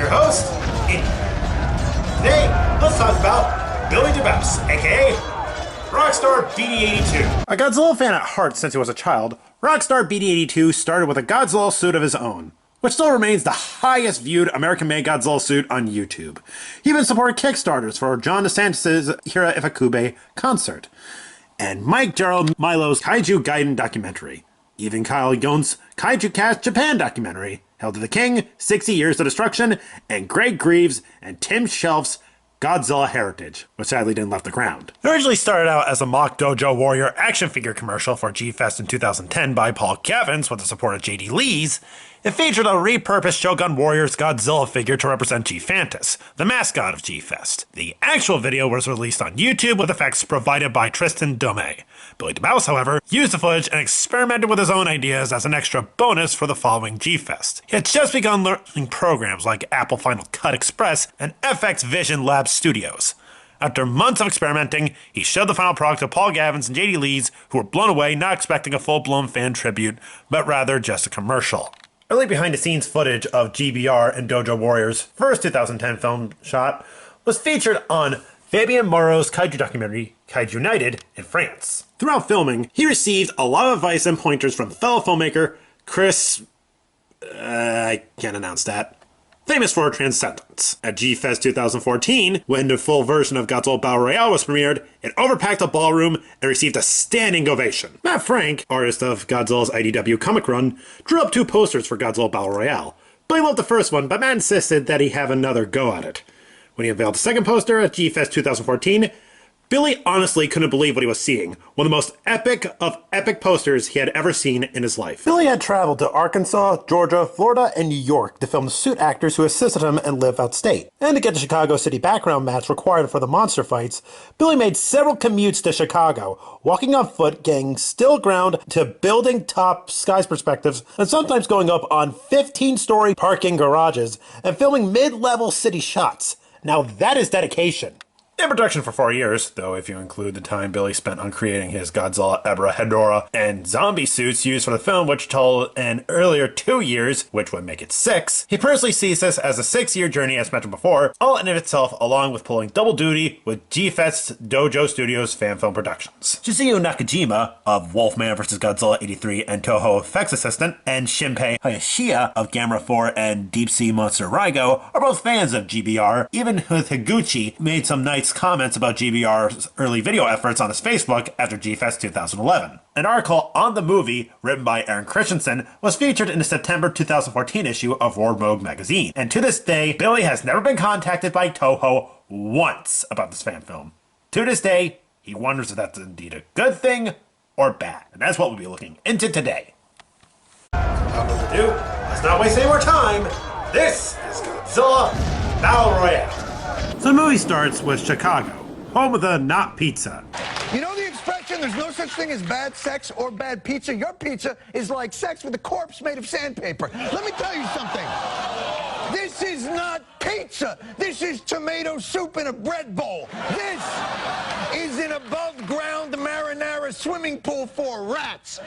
your host, Indy. Today, let's talk about Billy DeBouse, aka Rockstar BD-82. A Godzilla fan at heart since he was a child, Rockstar BD-82 started with a Godzilla suit of his own, which still remains the highest viewed American-made Godzilla suit on YouTube. He even supported Kickstarters for John DeSantis' Hira Ifukube concert, and Mike Gerald Milo's Kaiju Gaiden documentary, even Kyle Yone's Kaiju Cast Japan documentary, Hail to the King, 60 Years to Destruction, and Greg Greaves and Tim Shelf's Godzilla Heritage, which sadly didn't left the ground. It originally started out as a mock Dojo Warrior action figure commercial for G-Fest in 2010 by Paul Gavins with the support of J.D. Lee's. It featured a repurposed Shogun Warriors Godzilla figure to represent G-Fantas, the mascot of G-Fest. The actual video was released on YouTube with effects provided by Tristan Domé. Billy DeBouse, however, used the footage and experimented with his own ideas as an extra bonus for the following G-Fest. He had just begun learning programs like Apple Final Cut Express and FX Vision Labs Studios. After months of experimenting, he showed the final product to Paul Gavins and J.D. Lee's, who were blown away, not expecting a full-blown fan tribute, but rather just a commercial. Early behind-the-scenes footage of GBR and Dojo Warrior's first 2010 film shot was featured on Fabien Moreau's Kaiju documentary, Kaiju United, in France. Throughout filming, he received a lot of advice and pointers from fellow filmmaker Chris... I can't announce that. Famous for Transcendence. At G-Fest 2014, when the full version of Godzilla Battle Royale was premiered, it overpacked a ballroom and received a standing ovation. Matt Frank, artist of Godzilla's IDW comic run, drew up 2 posters for Godzilla Battle Royale. Billy loved the first one, but Matt insisted that he have another go at it. When he unveiled the second poster at G-Fest 2014, Billy honestly couldn't believe what he was seeing. One of the most epic of epic posters he had ever seen in his life. Billy had traveled to Arkansas, Georgia, Florida, and New York to film the suit actors who assisted him and live outstate. And to get the Chicago City background match required for the monster fights, Billy made several commutes to Chicago, walking on foot, getting still ground to building top skies perspectives, and sometimes going up on 15-story parking garages and filming mid-level city shots. Now that is dedication. In production for 4 years, though if you include the time Billy spent on creating his Godzilla, Ebra, Hedorah, and zombie suits used for the film, which totaled an earlier 2 years, which would make it 6, he personally sees this as a 6-year journey as mentioned before, all in itself along with pulling double duty with G-Fest's Dojo Studios fan film productions. Shizuyo Nakajima of Wolfman vs. Godzilla 83 and Toho effects assistant, and Shinpei Hayashiya of Gamera 4 and Deep Sea Monster Raigo are both fans of GBR, even with Higuchi made some nice comments about GBR's early video efforts on his Facebook after G-Fest 2011. An article on the movie, written by Aaron Christensen, was featured in the September 2014 issue of World Mode magazine. And to this day, Billy has never been contacted by Toho once about this fan film. To this day, he wonders if that's indeed a good thing or bad. And that's what we'll be looking into today. Without further ado, let's not waste any more time. This is Godzilla Battle Royale. So the movie starts with Chicago, home of the not pizza. You know the expression, there's no such thing as bad sex or bad pizza? Your pizza is like sex with a corpse made of sandpaper. Let me tell you something. This is not pizza. This is tomato soup in a bread bowl. This is an above-ground marinara swimming pool for rats.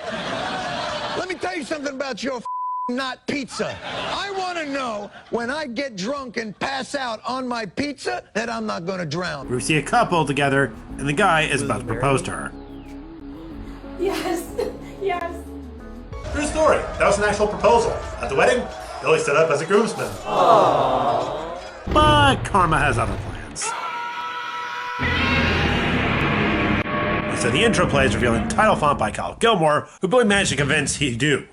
Let me tell you something about your not pizza. I want to know when I get drunk and pass out on my pizza that I'm not going to drown. We see a couple together, and the guy is about to propose to her. Yes, yes. True story. That was an actual proposal. At the wedding, Billy stood up as a groomsman. Aww. But karma has other plans. So the intro plays revealing the title font by Kyle Gilmore, who Billy managed to convince he'd do.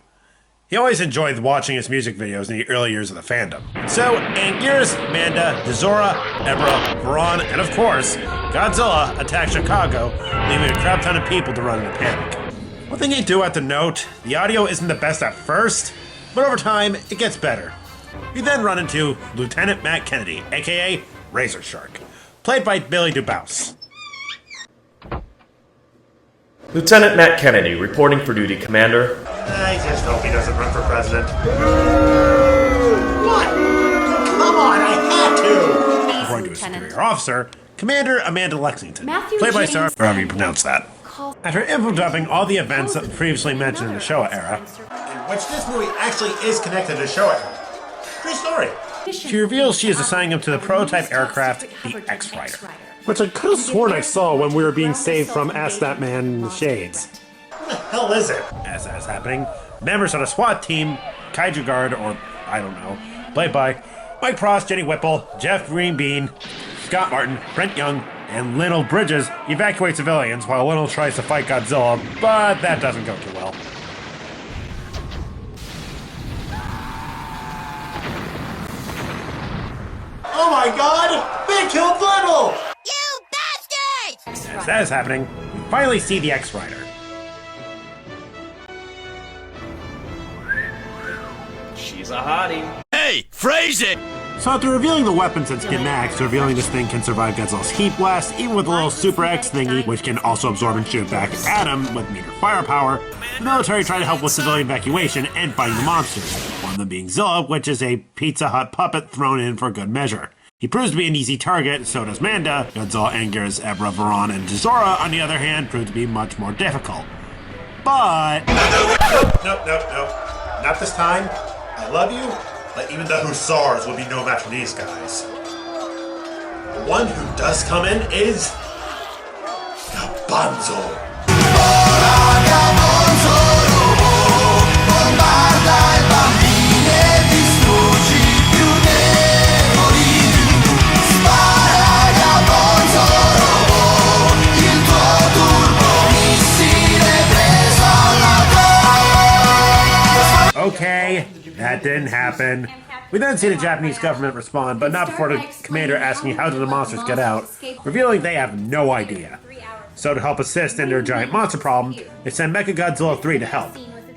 He always enjoyed watching his music videos in the early years of the fandom. So, Anguirus, Manda, Dezora, Ebra, Varan, and of course, Godzilla attack Chicago, leaving a crap ton of people to run into panic. One thing you do have to note, the audio isn't the best at first, but over time, it gets better. We then run into Lieutenant Matt Kennedy, aka Razor Shark, played by Billy DeBouse. Lieutenant Matt Kennedy, reporting for duty, Commander. I just hope he doesn't run for president. What? Come on, I had to! According to his superior officer, Commander Amanda Lexington, played by Sarah, however you pronounce that. After info-dumping all the events that previously mentioned in the Showa era, in which this movie actually is connected to Showa era. True story. She reveals she is assigning him to the prototype aircraft, the X-Rider. Which I could have sworn I saw when we were being saved from Ask That Man in the Shades. What the hell is it? As that is happening, members of the SWAT team, Kaiju Guard, or I don't know, played by Mike Prost, Jenny Whipple, Jeff Greenbean, Scott Martin, Brent Young, and Lionel Bridges evacuate civilians while Lionel tries to fight Godzilla, but that doesn't go too well. Oh my god! They killed Lionel! You bastards! As that is happening, we finally see the X-Rider. She's a hottie. Hey, phrase it! So after revealing the weapons and schematics, revealing this thing can survive Godzilla's heat blast, even with a little Super X thingy, which can also absorb and shoot back at him with meter firepower, the military tried to help with civilian evacuation and fighting the monsters, one of them being Zilla, which is a Pizza Hut puppet thrown in for good measure. He proves to be an easy target, so does Manda. Godzilla, Anger's, Ebra, Varan, and Jizora, on the other hand, prove to be much more difficult. But... Nope. Not this time. I love you, but even the Hussars will be no match for these guys. The one who does come in is... Gabanzo. Okay, that didn't happen. We then see the Japanese government respond, but not before the commander asking how did the monsters get out, revealing they have no idea. So to help assist in their giant monster problem, they send Mechagodzilla 3 to help,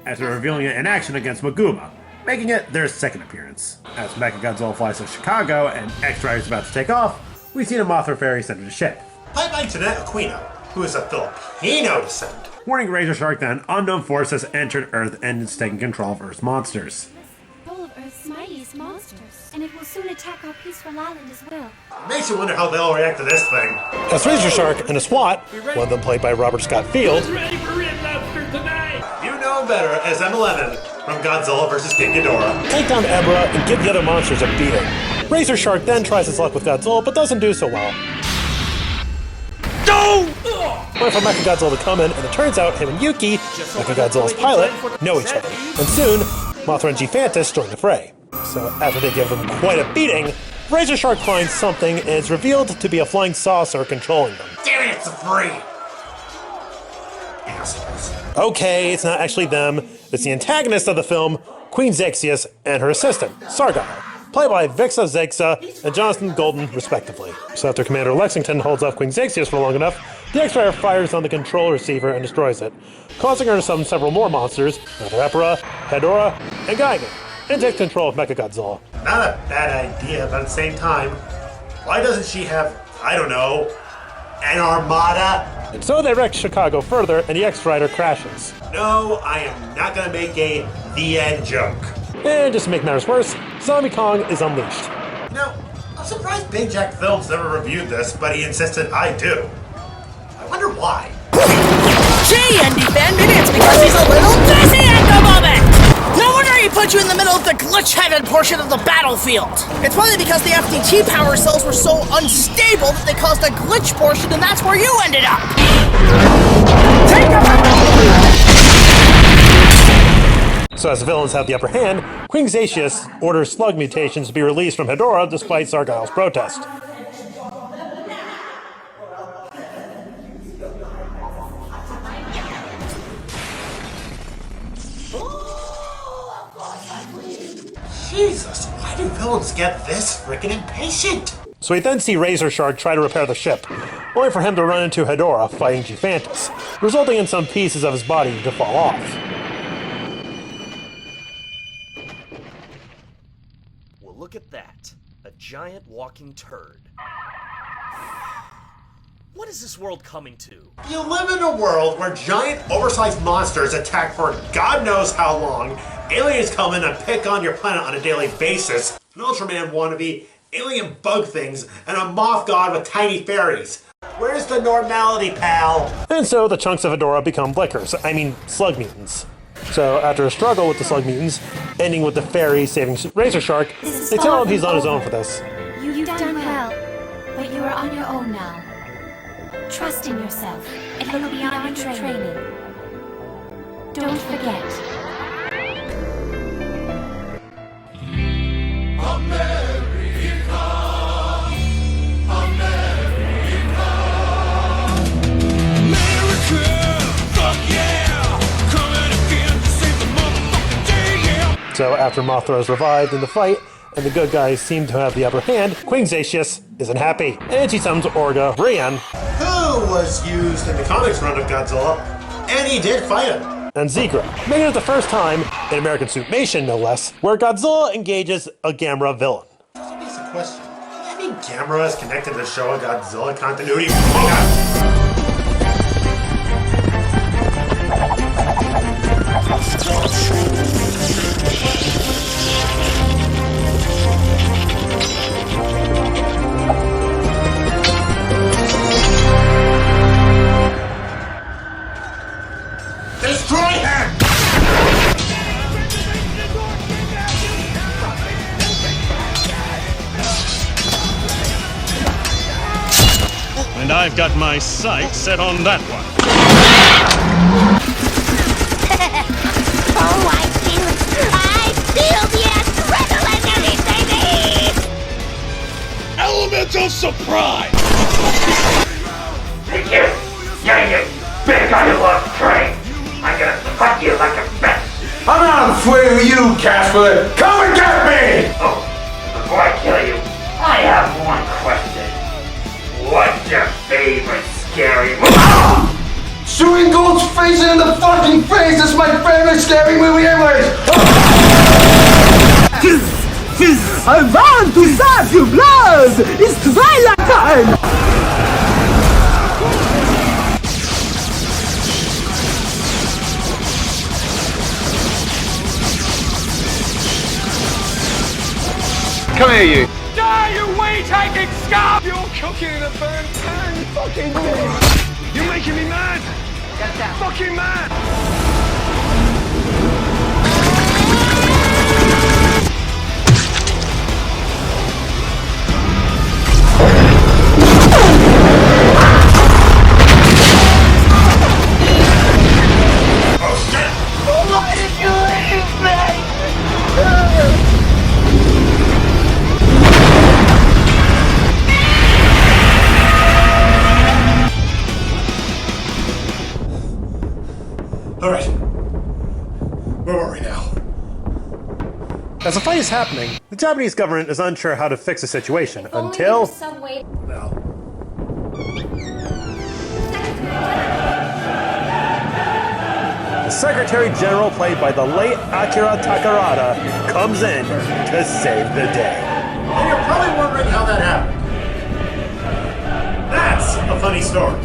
after revealing it in action against Maguma, making it their second appearance. As Mechagodzilla flies to Chicago and X-Rider is about to take off, we see the Mothra Fairy send to the ship. Played by Jeanette Aquino, who is of Filipino descent. Warning Razor Shark that an unknown force has entered Earth and is taking control of Earth's monsters. All of Earth's mightiest monsters, and it will soon attack our peaceful island as well. Makes you wonder how they'll react to this thing. As Razor Shark and a SWAT, one of them played by Robert Scott Field, you know him better as M11 from Godzilla vs. King Ghidorah, take down Ebra and give the other monsters a beating. Razor Shark then tries his luck with Godzilla, but doesn't do so well. Wait for Mechagodzilla to come in, and it turns out him and Yuki, Mechagodzilla's pilot, know each other. And soon, Mothra and Gephantus join the fray. So after they give them quite a beating, Razor Shark finds something, and it's revealed to be a flying saucer controlling them. Damn it, it's free! Assholes. Okay, it's not actually them. It's the antagonist of the film, Queen Zexius, and her assistant, Sargyle, played by Vixa Zexa and Jonathan Golden, respectively. So after Commander Lexington holds off Queen Zexius for long enough, the X-Rider fires on the control receiver and destroys it, causing her to summon several more monsters, Epra, Hedorah, and Gigan, and takes control of Mechagodzilla. Not a bad idea, but at the same time, why doesn't she have, I don't know, an armada? And so they wreck Chicago further, and the X-Rider crashes. No, I am not gonna make a the end joke. And just to make matters worse, Zombie Kong is unleashed. You know, I'm surprised Big Jack Films never reviewed this, but he insisted I do. I wonder why. Gee, Indie fan, maybe it's because he's a little busy at the moment! No wonder he put you in the middle of the glitch-headed portion of the battlefield! It's probably because the FDT power cells were so unstable that they caused a glitch portion, and that's where you ended up! Take So as the villains have the upper hand, Queen Zexius orders slug mutations to be released from Hedorah despite Sargyle's protest. Jesus, why do villains get this frickin' impatient? So we then see Razor Shark try to repair the ship, only for him to run into Hedorah fighting Gephantus, resulting in some pieces of his body to fall off. Well, look at that. A giant walking turd. What is this world coming to? You live in a world where giant, oversized monsters attack for God knows how long, aliens come in and pick on your planet on a daily basis, an Ultraman wannabe, alien bug things, and a moth god with tiny fairies. Where's the normality, pal? And so the chunks of Hedorah become Blickers, slug mutants. So after a struggle with the slug mutants, ending with the fairy saving Razor Shark, they tell him he's on his own for this. You've done well, but you are on your own now. Trust in yourself. It will be beyond your training. Don't forget. So after Mothra is revived in the fight, and the good guys seem to have the upper hand, Queen Zacius isn't happy, and she summons Orga Ryan, who was used in the comics run of Godzilla, and he did fight him, and Zegra, making it the first time, in American Suitmation no less, where Godzilla engages a Gamera villain. That's a question. I mean, Gamera is connected to the show of Godzilla continuity. Oh god! Destroy him! And I've got my sights set on that one. Oh, I feel the adrenaline, baby! Element of surprise! Hey you! Yeah, you big underworld train! I'm gonna fuck you like a bitch! I'm not afraid of you, Casper! Come and get me! Oh, before I kill you, I have one question. What's your favorite scary movie? Shooting Gold's face in the fucking face is my favorite scary movie anyways! I want to serve you blood! It's Twilight time! Come here, you! Die, you way-taking scum! You're cooking in a burnt pan, you fucking thing! You're making me mad! Fucking mad! Oh shit! Why did you leave me? Alright. Where were we now? As the fight is happening, the Japanese government is unsure how to fix the situation until... Well... The Secretary General, played by the late Akira Takarada, comes in to save the day. And you're probably wondering how that happened. That's a funny story.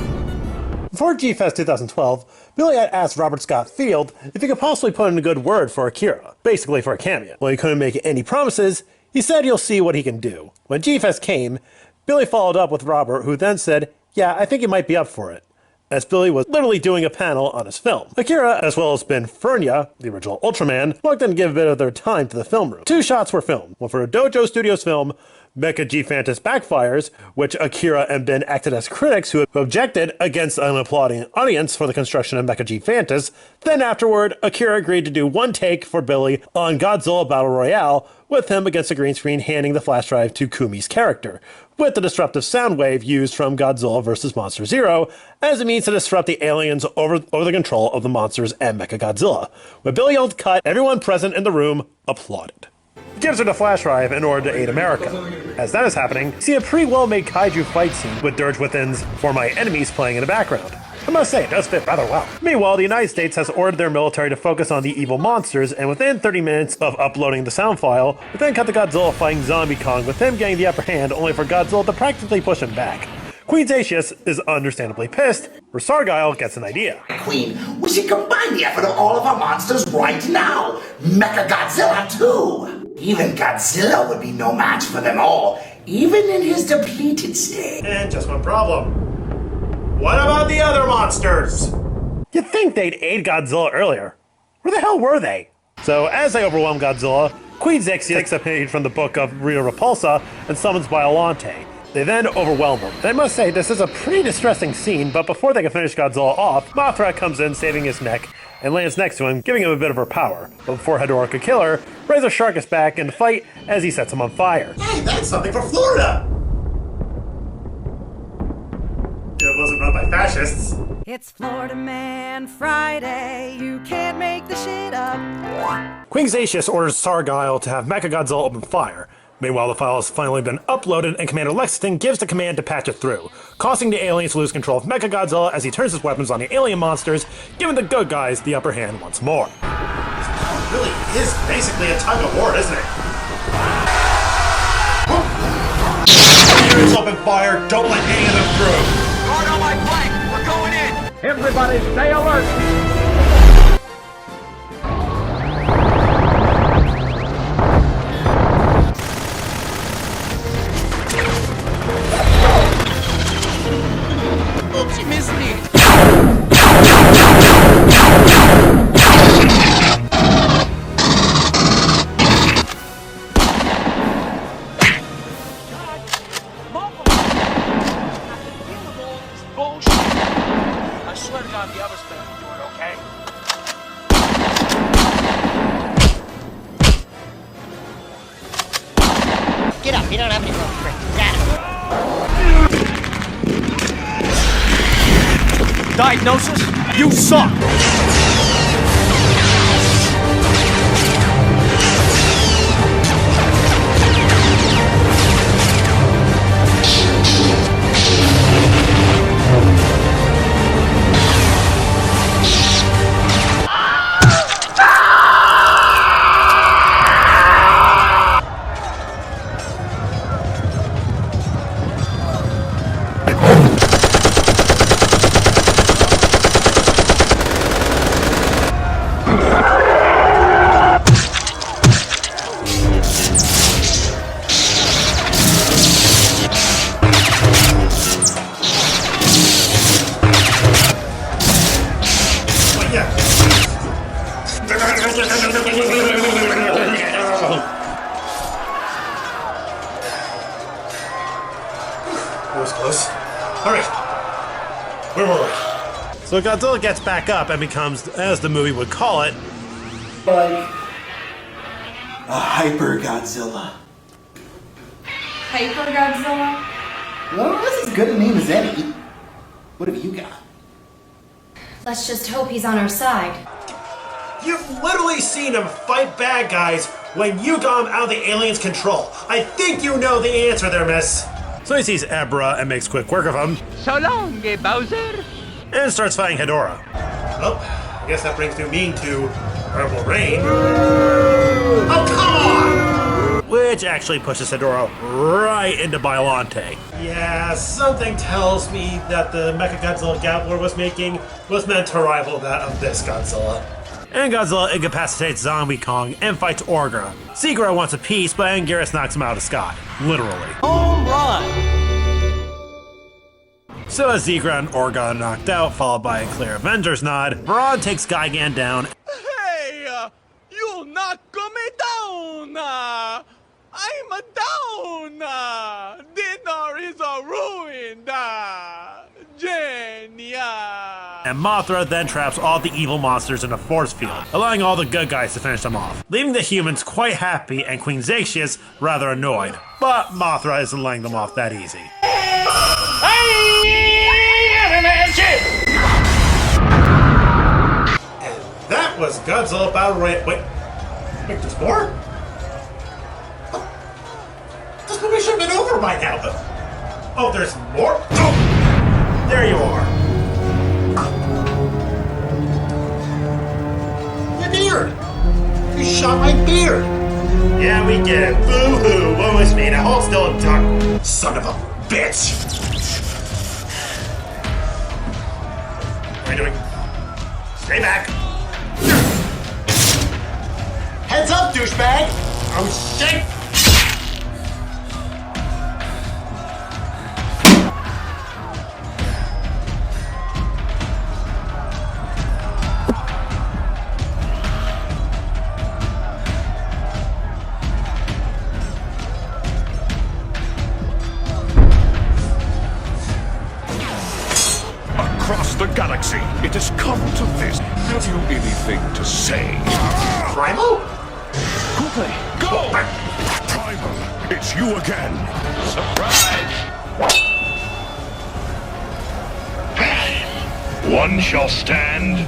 Before G-Fest 2012, Billy had asked Robert Scott Field if he could possibly put in a good word for Akira, basically for a cameo. While he couldn't make any promises, he said he'll see what he can do. When G-Fest came, Billy followed up with Robert, who then said, yeah, I think he might be up for it, as Billy was literally doing a panel on his film. Akira, as well as Ben Fernia, the original Ultraman, walked in to give a bit of their time to the film room. 2 shots were filmed, one for a Dojo Studios film, Mecha G-Fantas Backfires, which Akira and Ben acted as critics who objected against an applauding audience for the construction of Mecha G-Fantas. Then afterward, Akira agreed to do one take for Billy on Godzilla Battle Royale, with him against the green screen handing the flash drive to Kumi's character, with the disruptive sound wave used from Godzilla vs. Monster Zero as a means to disrupt the aliens over the control of the monsters and Mecha Godzilla. When Billy yelled cut, everyone present in the room applauded. He gives her the flash drive in order to aid America. As that is happening, see a pretty well-made kaiju fight scene with Dirge Within's For My Enemies playing in the background. I must say, it does fit rather well. Meanwhile, the United States has ordered their military to focus on the evil monsters, and within 30 minutes of uploading the sound file, we then cut to Godzilla fighting Zombie Kong, with him getting the upper hand, only for Godzilla to practically push him back. Queen Zacius is understandably pissed, where Sargyle gets an idea. Queen, we should combine the effort of all of our monsters right now. Mecha Godzilla too. Even Godzilla would be no match for them all, even in his depleted state. And just one problem. What about the other monsters? You'd think they'd aid Godzilla earlier. Where the hell were they? So, as they overwhelm Godzilla, Queen Zixia takes a page from the book of Ria Repulsa and summons Biollante. They then overwhelm him. And I must say, this is a pretty distressing scene, but before they can finish Godzilla off, Mothra comes in, saving his neck, and lands next to him, giving him a bit of her power. But before Hedorah could kill her, Razor Shark is back in the fight as he sets him on fire. Hey, that's something for Florida! It wasn't run by fascists. It's Florida Man Friday, you can't make the shit up. Queen Zatius orders Sargyle to have Mechagodzilla open fire. Meanwhile, the file has finally been uploaded, and Commander Lexington gives the command to patch it through, causing the aliens to lose control of Mechagodzilla as he turns his weapons on the alien monsters, giving the good guys the upper hand once more. It really is basically a tug of war, isn't it? Aliens open fire, don't let any of them through! Guard on my flank! We're going in! Everybody stay alert! Oops, you missed me. Bullshit! I swear to God, the others better do it, okay? Get up, you don't have any room, Frick. Get it. Diagnosis? You suck! That was close. Alright. Where were we? So Godzilla gets back up and becomes, as the movie would call it, Like a hyper Godzilla. Hyper Godzilla? Well, that's as good a name as any. What have you got? Let's just hope he's on our side. You've literally seen him fight bad guys when you got him out of the aliens' control. I think you know the answer there, miss. so he sees Ebra and makes quick work of him, So long, Bowser. and starts fighting Hedorah. Well, I guess that brings me to Purple Rain. Oh, come on! Which actually pushes Hedorah right into Biollante. Yeah, something tells me that the Mechagodzilla Gabler was making was meant to rival that of this Godzilla. And Godzilla incapacitates Zombie Kong and fights Orga. Seagra wants a piece, but Anguirus knocks him out of Scott. Literally. Home run! So as Seagra and Orga are knocked out, followed by a clear Avengers nod, Brawn takes Gigan down. Hey! You knock me down! I'm down! Dinner is ruined! Genius! And Mothra then traps all the evil monsters in a force field, allowing all the good guys to finish them off, leaving the humans quite happy and Queen Zatius rather annoyed. But Mothra isn't letting them off that easy. And that was Godzilla Battle Royale. Wait, there's more? This movie should have been over by now. Oh, there's more? Oh, there you are. My beard! You shot my beard! Yeah, we get it. Boo-hoo, what was me? Now hold still and talk. Son of a bitch! What are you doing? Stay back! Heads up, douchebag! Oh, shit! across the galaxy. It has come to this. Have you anything to say? Primal? Quickly, go! Primal, it's you again. Surprise! One shall stand,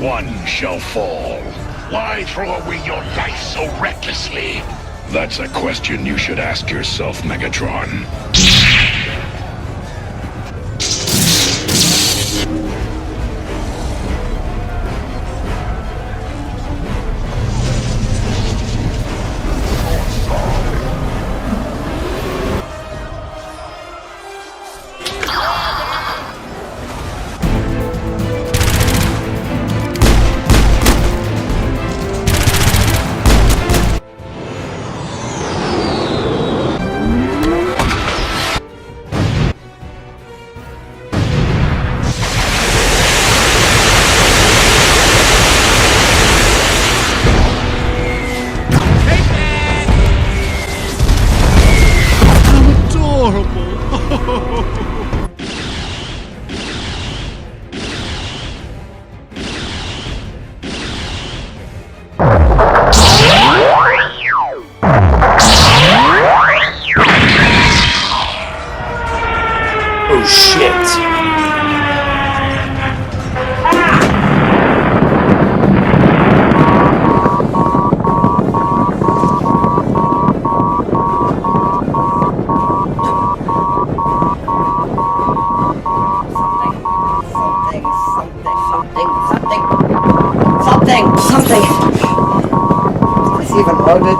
one shall fall. Why throw away your life so recklessly? That's a question you should ask yourself, Megatron. Oh shit. Something. Is this even loaded?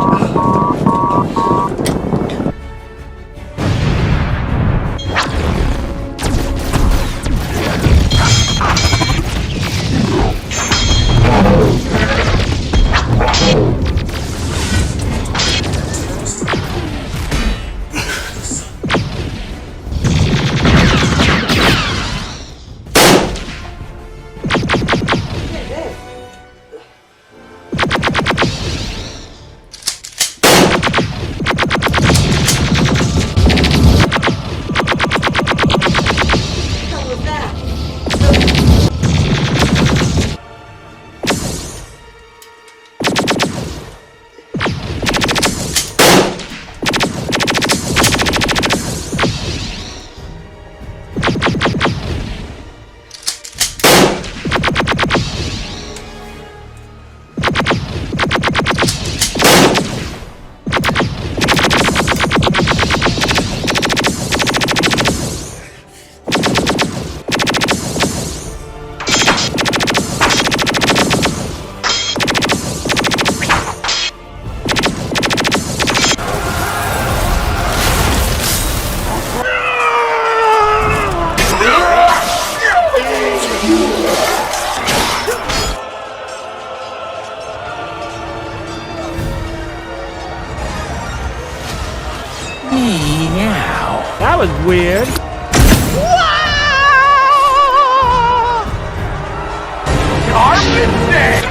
That was weird.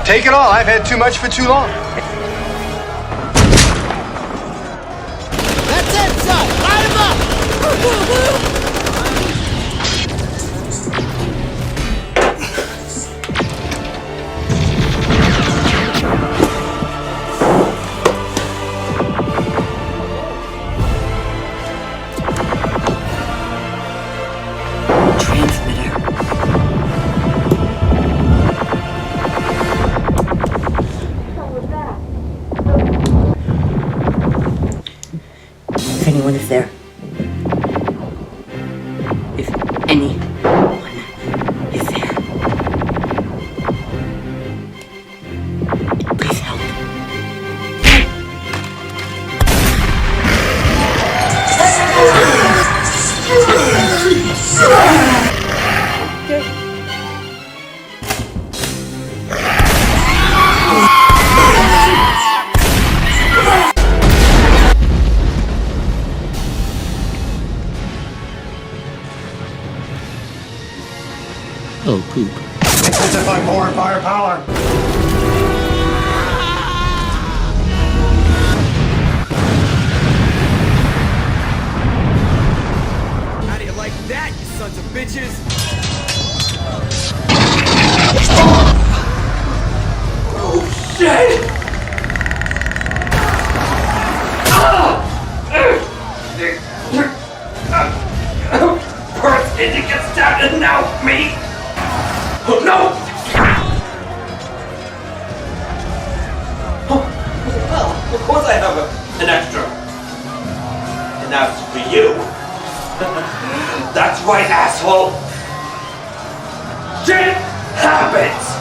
Take it all. I've had too much for too long. That's it, son! Light him up! If anyone is there. If anyone is there. Please help. Oh, poop. Intensify more firepower. How do you like that, you sons of bitches? First idiot gets stabbed and now me! No! Well, of course I have an extra. And that's for you. That's right, asshole! Shit happens!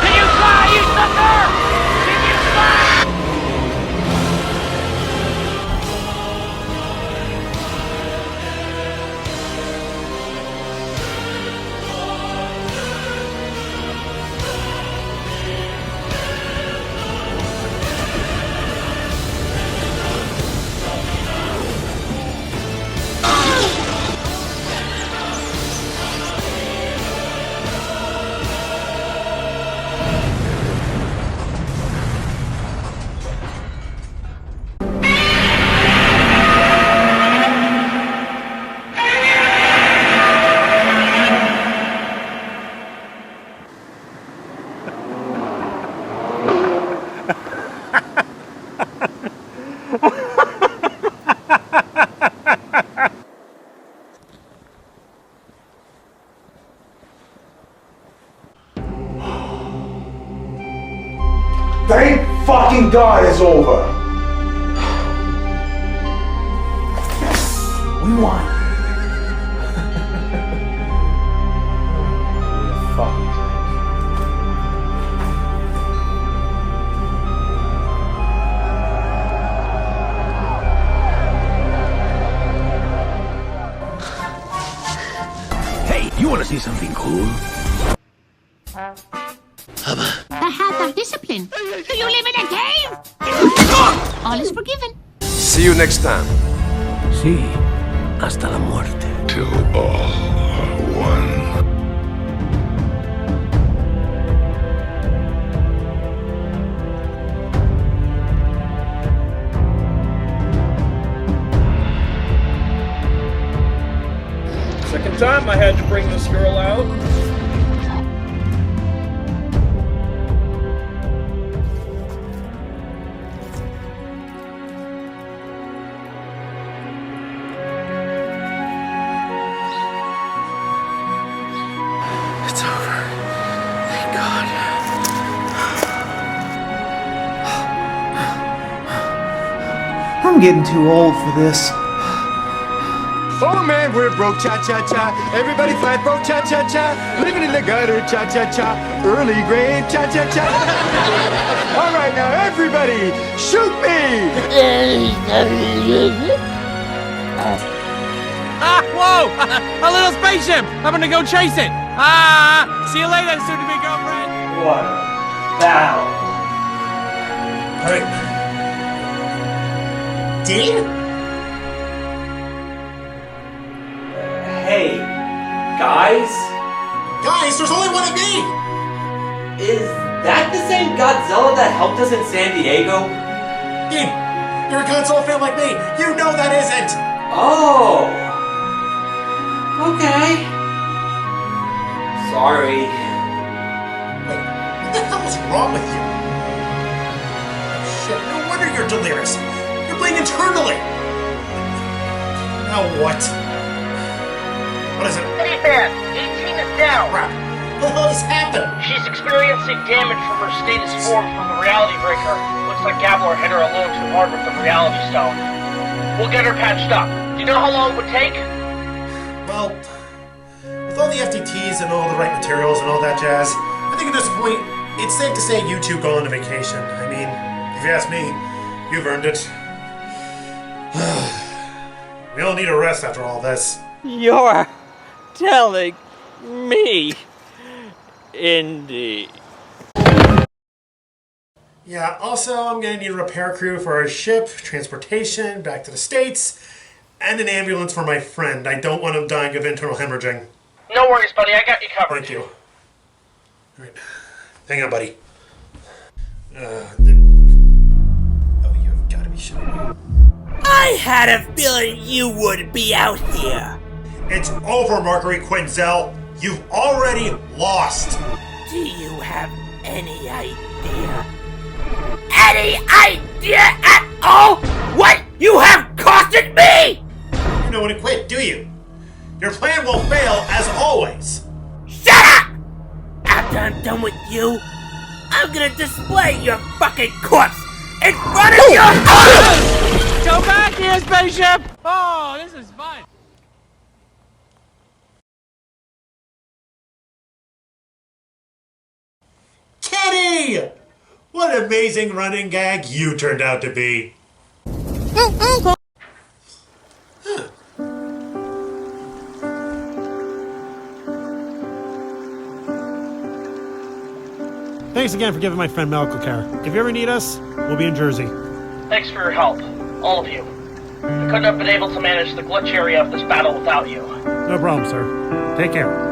Can you fly, you sucker? Can you fly? Thank fucking God it's over. We won. Fucking Hey, you want to see something cool? The hat of discipline. Do you live in a cave? All is forgiven. See you next time. Sí, hasta la muerte. Till all are one. Second time I had to bring this girl out. I'm getting too old for this. Oh man, we're broke, cha-cha-cha. Everybody flat broke, cha-cha-cha. Living in the gutter, cha-cha-cha. Early grave, cha-cha-cha. All right, now everybody, shoot me! Whoa! A little spaceship! I'm gonna go chase it! See you later, soon-to-be girlfriend! What a battle. Alright. Dean? Hey, guys? Guys, there's only one of me! Is that the same Godzilla that helped us in San Diego? Dean, you're a Godzilla fan like me. You know that isn't! Oh. Okay. Sorry. Wait, what the hell is wrong with you? Shit, no wonder you're delirious. You're playing internally. Now what? What is it? Hey man, 18 is down. Crap. What the hell just happened? She's experiencing damage from her status form from the reality breaker. Looks like Gabler hit her a little too hard with the reality stone. We'll get her patched up. Do you know how long it would take? Well, with all the FTTs and all the right materials and all that jazz, I think at this point, it's safe to say you two go on a vacation. I mean, if you ask me, you've earned it. We all need a rest after all this. You're telling me, Indy. Yeah, also, I'm gonna need a repair crew for our ship, transportation back to the States, and an ambulance for my friend. I don't want him dying of internal hemorrhaging. No worries, buddy. I got you covered. Thank you. Alright. Hang on, buddy. Oh, you've got to be shitting me. I had a feeling you would be out here. It's over, Marguerite Quinzel. You've already lost. Do you have any idea? Any idea at all what you have costed me? You know when to quit, do you? Your plan will fail as always. Shut up! After I'm done with you, I'm gonna display your fucking corpse in front of your eyes! Go back here, spaceship! Oh, this is fun. Kenny! What an amazing running gag you turned out to be. Thanks again for giving my friend medical care. If you ever need us, we'll be in Jersey. Thanks for your help. All of you. I couldn't have been able to manage the glitch area of this battle without you. No problem, sir. Take care.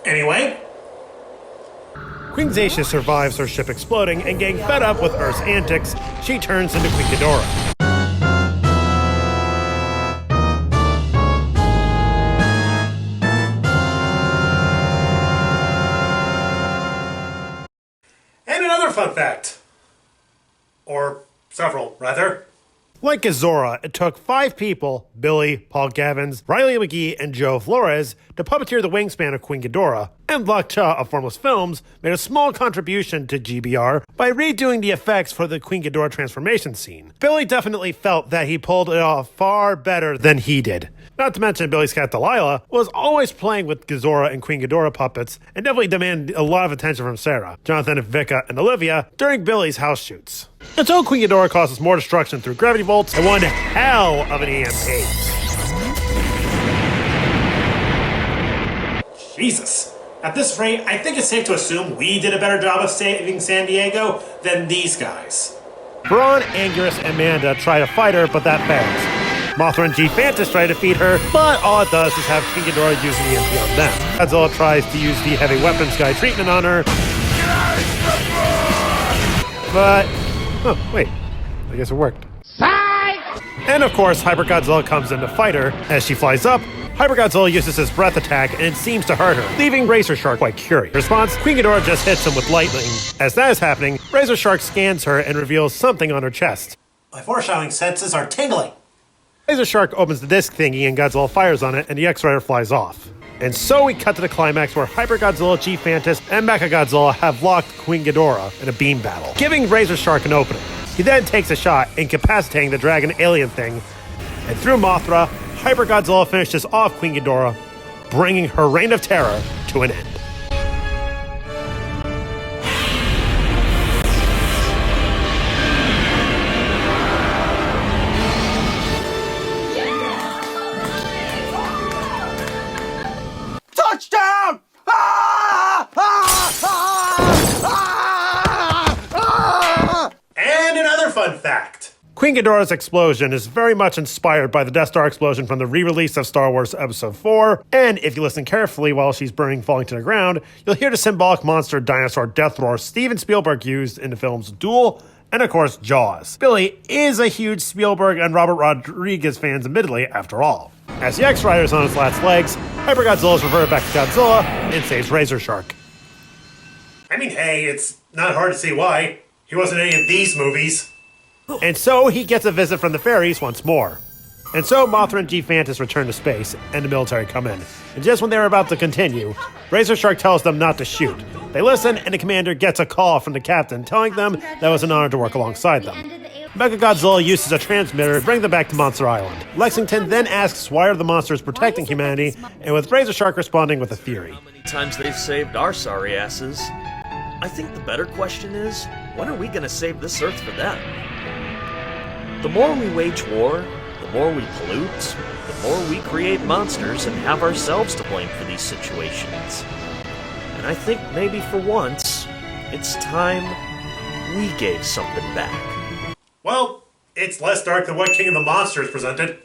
Anyway, Queen Zacia survives her ship exploding, and getting fed up with Earth's antics, she turns into Queen Ghidorah. and another fun fact. Or several, rather. Like Azora, it took 5 people, Billy, Paul Gavins, Riley McGee, and Joe Flores, to puppeteer the wingspan of Queen Ghidorah, And Lockjaw of Formless Films made a small contribution to GBR by redoing the effects for the Queen Ghidorah transformation scene. Billy definitely felt that he pulled it off far better than he did. Not to mention Billy's cat Delilah was always playing with Ghidorah and Queen Ghidorah puppets and definitely demanded a lot of attention from Sarah, Jonathan, Vika, and Olivia during Billy's house shoots. And so Queen Ghidorah causes more destruction through gravity bolts and one hell of an EMP. Jesus. At this rate, I think it's safe to assume we did a better job of saving San Diego than these guys. Braun, Anguirus, and Amanda try to fight her, but that fails. Mothra and G-Fantas try to defeat her, but all it does is have King Ghidorah use the EMP on them. Godzilla tries to use the heavy weapons guy treatment on her. But, oh, wait. I guess it worked. And of course, Hyper Godzilla comes in to fight her. As she flies up, Hyper Godzilla uses his breath attack and it seems to hurt her, leaving Razor Shark quite curious. In response, Queen Ghidorah just hits him with lightning. As that is happening, Razor Shark scans her and reveals something on her chest. My foreshadowing senses are tingling. Razor Shark opens the disc thingy and Godzilla fires on it and the X-Rider flies off. And so we cut to the climax where Hyper Godzilla, G-Fantas, and Mecha Godzilla have locked Queen Ghidorah in a beam battle, giving Razor Shark an opening. He then takes a shot, incapacitating the dragon alien thing, and through Mothra, Hyper Godzilla finishes off Queen Ghidorah, bringing her reign of terror to an end. Touchdown! And another fun fact. Queen Ghidorah's explosion is very much inspired by the Death Star explosion from the re-release of Star Wars Episode 4, and if you listen carefully while she's burning falling to the ground, you'll hear the symbolic monster dinosaur death roar Steven Spielberg used in the films Duel and of course Jaws. Billy is a huge Spielberg and Robert Rodriguez fans admittedly after all. As the X-Rider is on its last legs, Hyper Godzilla is reverted back to Godzilla and saves Razor Shark. I mean, hey, it's not hard to see why. He wasn't in any of these movies. And so he gets a visit from the fairies once more. And so Mothra and G-Fantas return to space, and the military come in. And just when they're about to continue, Razor Shark tells them not to shoot. They listen, and the commander gets a call from the captain telling them that it was an honor to work alongside them. Mechagodzilla uses a transmitter to bring them back to Monster Island. Lexington then asks why are the monsters protecting humanity, and with Razor Shark responding with a theory. How many times they've saved our sorry asses? I think the better question is, when are we gonna save this Earth for them? The more we wage war, the more we pollute, the more we create monsters and have ourselves to blame for these situations. And I think maybe for once, it's time we gave something back. Well, it's less dark than what King of the Monsters presented.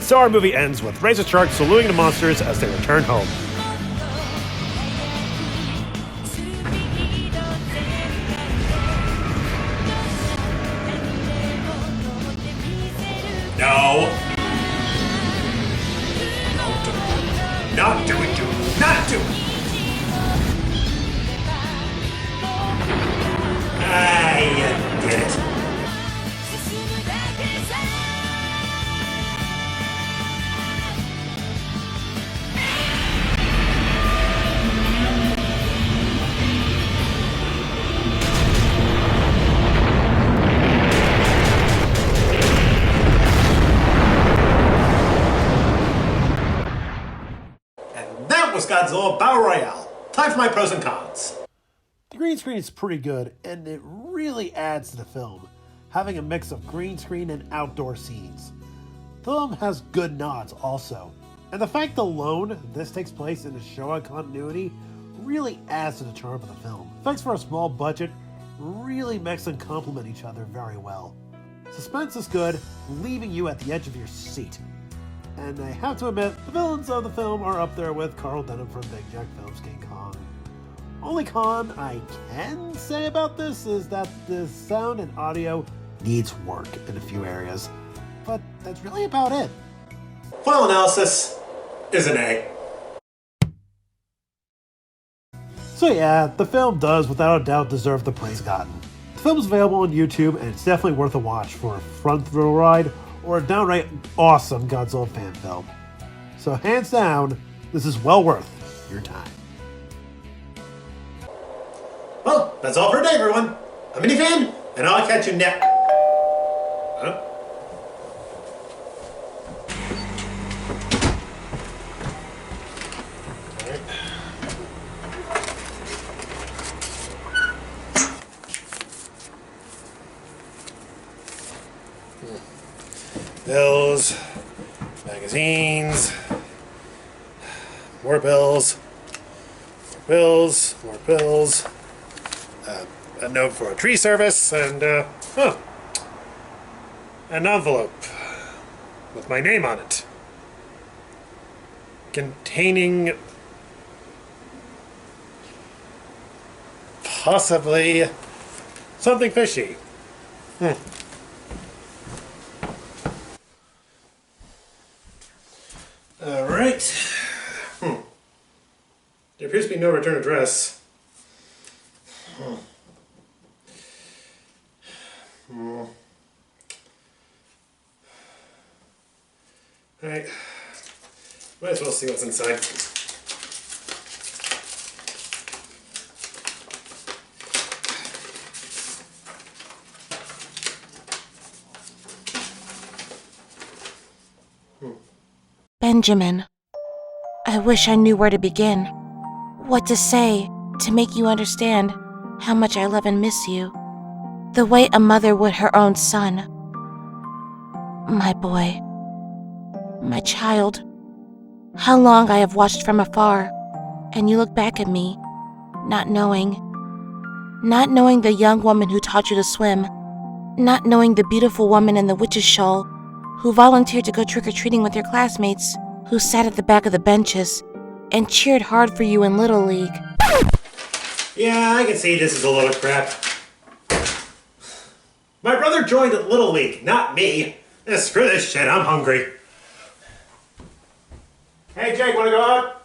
So our movie ends with Razor Shark saluting the monsters as they return home. No. Not do it, not do it. I did it. Was Godzilla Battle Royale. Time for my pros and cons. The green screen is pretty good, and it really adds to the film, having a mix of green screen and outdoor scenes. The film has good nods also, and the fact alone this takes place in the Showa continuity really adds to the charm of the film. Effects for a small budget really mix and complement each other very well. Suspense is good, leaving you at the edge of your seat. And I have to admit, the villains of the film are up there with Carl Denham from Big Jack Films' King Kong. Only con I can say about this is that the sound and audio needs work in a few areas, but that's really about it. Final analysis is an A. So yeah, the film does without a doubt deserve the praise gotten. The film is available on YouTube and it's definitely worth a watch for a fun thrill ride or a downright awesome Godzilla fan film. So hands down, this is well worth your time. that's all for today, everyone. I'm Minifan, and I'll catch you next. Huh? Bills, magazines, more bills, more bills, a note for a tree service, and an envelope with my name on it, containing possibly something fishy. Alright. There appears to be no return address. Alright. Might as well see what's inside. Benjamin, I wish I knew where to begin. What to say to make you understand how much I love and miss you. The way a mother would her own son. My boy. My child. How long I have watched from afar, and you look back at me, not knowing. Not knowing the young woman who taught you to swim. Not knowing the beautiful woman in the witch's shawl who volunteered to go trick-or-treating with your classmates, who sat at the back of the benches and cheered hard for you in Little League. Yeah, I can see this is a load of crap. My brother joined at Little League, not me. Screw this shit, I'm hungry. Hey Jake, wanna go out?